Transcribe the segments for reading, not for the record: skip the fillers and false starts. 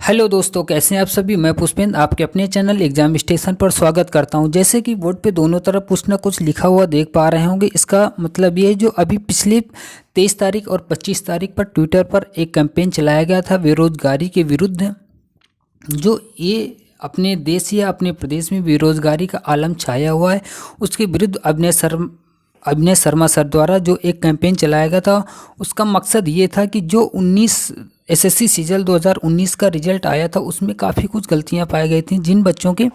Hello दोस्तों, कैसे हैं आप सभी। मैं पुष्पेंद्र आपके अपने चैनल एग्जाम स्टेशन पर स्वागत करता हूं। जैसे कि बोर्ड पे दोनों तरफ कुछ ना कुछ लिखा हुआ देख पा रहे होंगे। इसका मतलब ये है, जो अभी पिछले 23 तारीख और 25 तारीख पर ट्विटर पर एक कैंपेन चलाया गया था बेरोजगारी के विरुद्ध। जो ये अपने देश या अपने प्रदेश में बेरोजगारी का आलम छाया हुआ है, उसके विरुद्ध अभिनय शर्मा सर द्वारा जो एक कैंपेन चलाया गया था, उसका मकसद ये था कि जो 19 एसएससी सीजल 2019 का रिजल्ट आया था, उसमें काफ़ी कुछ गलतियां पाई गई थी। जिन बच्चों के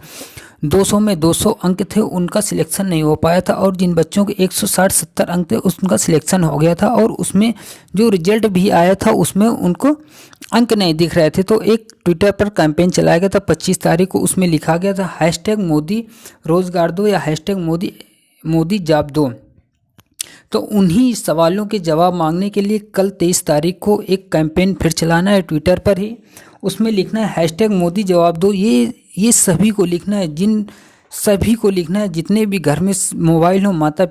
200 में 200 अंक थे, उनका सिलेक्शन नहीं हो पाया था, और जिन बच्चों के 160-70 अंक थे, उनका सिलेक्शन हो गया था। और उसमें जो रिजल्ट भी आया था, उसमें उनको अंक नहीं दिख रहे थे। तो एक ट्विटर पर कैंपेन चलाया गया था 25 तारीख को। उसमें लिखा गया था #मोदी रोजगार दो या #मोदी जॉब दो। तो उन्हीं सवालों के जवाब मांगने के लिए कल 23 तारीख को एक कैंपेन फिर चलाना है ट्विटर पर ही। उसमें लिखना है #मोदी जवाब दो। ये सभी को लिखना है, सभी को लिखना है, जितने भी घर में मोबाइल हो, माता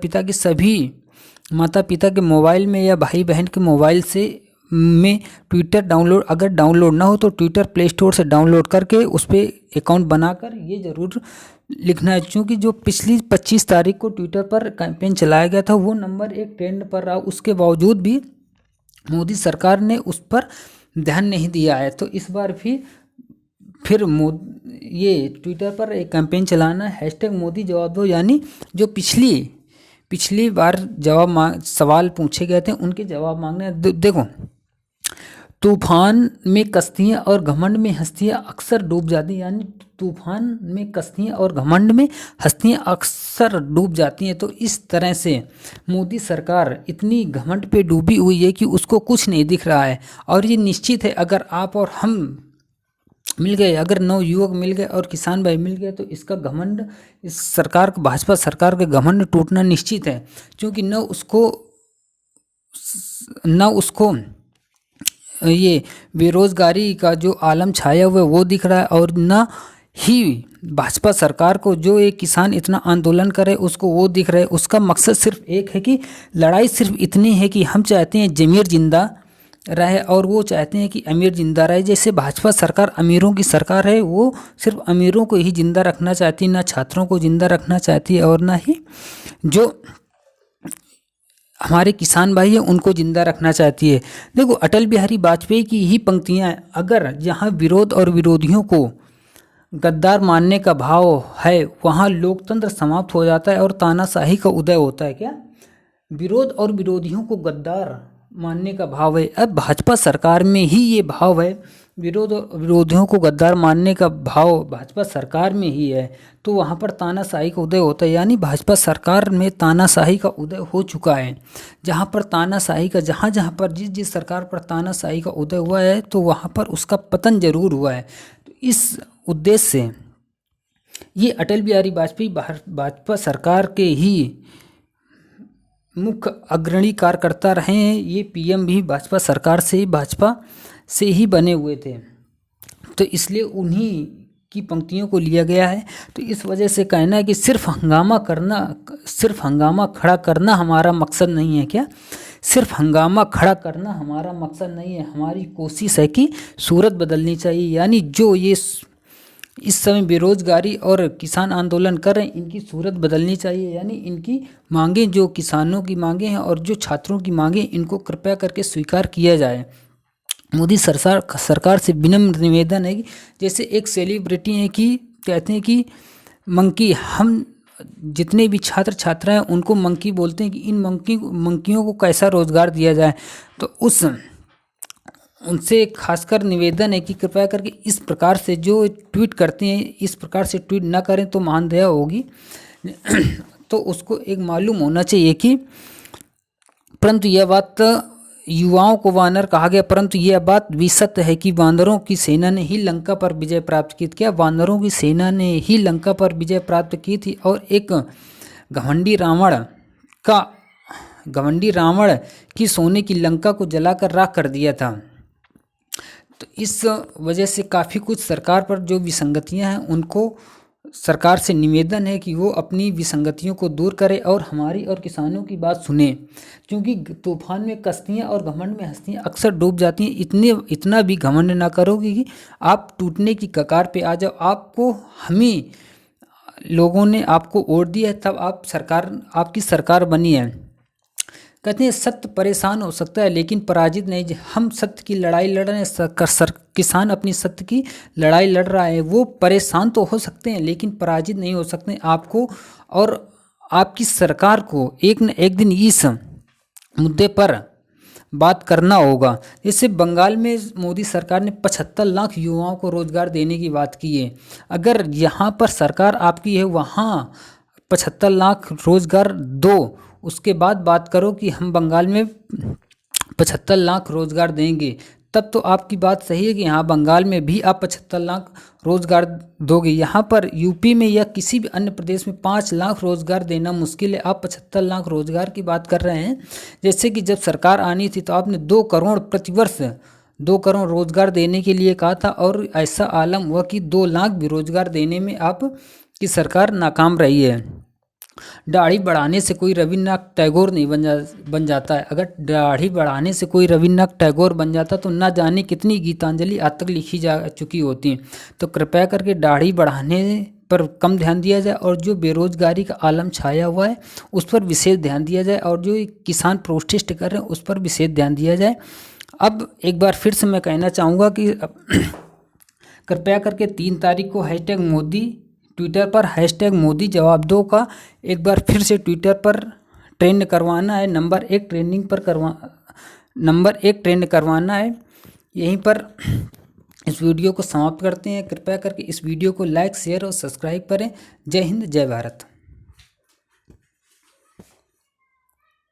पिता के मोबाइल में या भाई बहन के मोबाइल से में ट्विटर डाउनलोड, अगर डाउनलोड ना हो तो ट्विटर प्ले स्टोर से डाउनलोड करके उस पर अकाउंट बनाकर ये ज़रूर लिखना है। क्योंकि जो पिछली 25 तारीख को ट्विटर पर कैंपेन चलाया गया था, वो नंबर 1 ट्रेंड पर रहा। उसके बावजूद भी मोदी सरकार ने उस पर ध्यान नहीं दिया है। तो इस बार फिर ये ट्विटर पर एक कैंपेन चलाना है #मोदी जवाब दो। यानी जो पिछली बार सवाल पूछे गए थे, उनके जवाब मांगने हैं। देखो, तूफान में कश्तियाँ और घमंड में हस्तियाँ अक्सर डूब जाती हैं। यानी तूफान में कश्तियाँ और घमंड में हस्तियाँ अक्सर डूब जाती हैं। तो इस तरह से मोदी सरकार इतनी घमंड पे डूबी हुई है कि उसको कुछ नहीं दिख रहा है। और ये निश्चित है, अगर आप और हम मिल गए, अगर नवयुवक मिल गए और किसान भाई मिल गए, तो इसका घमंड, इस सरकार को, भाजपा सरकार का घमंड टूटना निश्चित है। क्योंकि न उसको ये बेरोजगारी का जो आलम छाया हुआ है वो दिख रहा है, और न ही भाजपा सरकार को जो एक किसान इतना आंदोलन करे उसको वो दिख रहा है। उसका मकसद सिर्फ एक है कि लड़ाई सिर्फ इतनी है कि हम चाहते हैं जमीर जिंदा रहे, और वो चाहते हैं कि अमीर जिंदा रहे। जैसे भाजपा सरकार अमीरों की सरकार है, वो सिर्फ अमीरों को ही जिंदा रखना चाहती है, ना छात्रों को जिंदा रखना चाहती है, और ना ही जो हमारे किसान भाई हैं उनको जिंदा रखना चाहती है। देखो, अटल बिहारी वाजपेयी की ही पंक्तियां हैं, अगर जहां विरोध और विरोधियों को गद्दार मानने का भाव है, वहां लोकतंत्र समाप्त हो जाता है और तानाशाही का उदय होता है। क्या विरोध और विरोधियों को गद्दार मानने का भाव है? अब भाजपा सरकार में ही ये भाव है, विरोध और विरोधियों को गद्दार मानने का भाव भाजपा सरकार में ही है, तो वहाँ पर तानाशाही का उदय होता है। यानी भाजपा सरकार में तानाशाही का उदय हो चुका है। जहाँ पर तानाशाही का, जहाँ पर जिस सरकार पर तानाशाही का उदय हुआ है, तो वहाँ पर उसका पतन जरूर हुआ है। तो इस उद्देश्य से ये अटल बिहारी वाजपेयी भाजपा सरकार के ही मुख्य अग्रणी कार्यकर्ता रहे हैं। ये पीएम भी भाजपा से ही बने हुए थे, तो इसलिए उन्हीं की पंक्तियों को लिया गया है। तो इस वजह से कहना है कि सिर्फ हंगामा खड़ा करना हमारा मकसद नहीं है। क्या सिर्फ हंगामा खड़ा करना हमारा मकसद नहीं है? हमारी कोशिश है कि सूरत बदलनी चाहिए। यानी जो ये इस समय बेरोजगारी और किसान आंदोलन कर रहे हैं, इनकी सूरत बदलनी चाहिए। यानी इनकी मांगें, जो किसानों की मांगें हैं और जो छात्रों की मांगें, इनको कृपया करके स्वीकार किया जाए। मोदी सरकार से विनम्र निवेदन है कि जैसे एक सेलिब्रिटी है कि कहते हैं कि मंकी, हम जितने भी छात्र छात्राएं उनको मंकी बोलते हैं, कि इन मंकियों को कैसा रोजगार दिया जाए। तो उनसे खासकर निवेदन है कि कृपया करके इस प्रकार से जो ट्वीट करते हैं, इस प्रकार से ट्वीट ना करें तो मानदेय होगी। तो उसको एक मालूम होना चाहिए कि, परंतु यह बात, युवाओं को वानर कहा गया, परंतु यह बात भी सत्य है कि वानरों की सेना ने ही लंका पर विजय प्राप्त की थी। क्या वानरों की सेना ने ही लंका पर विजय प्राप्त की थी? और एक घमंडी रावण की सोने की लंका को जलाकर राख कर दिया था। तो इस वजह से काफ़ी कुछ सरकार पर जो विसंगतियां हैं उनको सरकार से निवेदन है कि वो अपनी विसंगतियों को दूर करे और हमारी और किसानों की बात सुने, क्योंकि तूफान में कश्तियाँ और घमंड में हस्तियाँ अक्सर डूब जाती हैं। इतना भी घमंड ना करो कि आप टूटने की कगार पे आ जाओ। आपको हमें लोगों ने आपको वोट दिया है, तब आपकी सरकार बनी है। कहते हैं सत्य परेशान हो सकता है लेकिन पराजित नहीं। हम सत्य की लड़ाई लड़ रहे हैं, किसान अपनी सत्य की लड़ाई लड़ रहा है। वो परेशान तो हो सकते हैं लेकिन पराजित नहीं हो सकते। आपको और आपकी सरकार को एक न एक दिन इस मुद्दे पर बात करना होगा। जैसे बंगाल में मोदी सरकार ने 75 लाख युवाओं को रोजगार देने की बात की है। अगर यहाँ पर सरकार आपकी है, वहाँ 75 लाख रोजगार दो, उसके बाद बात करो कि हम बंगाल में 75 लाख रोजगार देंगे, तब तो आपकी बात सही है कि यहाँ बंगाल में भी आप 75 लाख रोजगार दोगे। यहाँ पर यूपी में या किसी भी अन्य प्रदेश में 5 लाख रोजगार देना मुश्किल है, आप 75 लाख रोजगार की बात कर रहे हैं। जैसे कि जब सरकार आनी थी तो आपने 2 करोड़ प्रतिवर्ष 2 करोड़ रोजगार देने के लिए कहा था, और ऐसा आलम हुआ कि 2 लाख भी रोजगार देने में आपकी सरकार नाकाम रही है। दाढ़ी बढ़ाने से कोई रविन्द्रनाथ टैगोर नहीं बन जाता है। अगर दाढ़ी बढ़ाने से कोई रविन्द्रनाथ टैगोर बन जाता तो ना जाने कितनी गीतांजलि आज तक लिखी जा चुकी होती। तो कृपया करके दाढ़ी बढ़ाने पर कम ध्यान दिया जाए, और जो बेरोजगारी का आलम छाया हुआ है उस पर विशेष ध्यान दिया जाए, और जो किसान प्रोटेस्ट कर रहे हैं उस पर विशेष ध्यान दिया जाए। अब एक बार फिर से मैं कहना चाहूँगा कि कृपया करके 3 तारीख को #मोदी ट्विटर पर #मोदी जवाब दो का एक बार फिर से ट्विटर पर ट्रेंड करवाना है। नंबर 1 ट्रेंड करवाना है। यहीं पर इस वीडियो को समाप्त करते हैं। कृपया करके इस वीडियो को लाइक, शेयर और सब्सक्राइब करें। जय हिंद, जय भारत।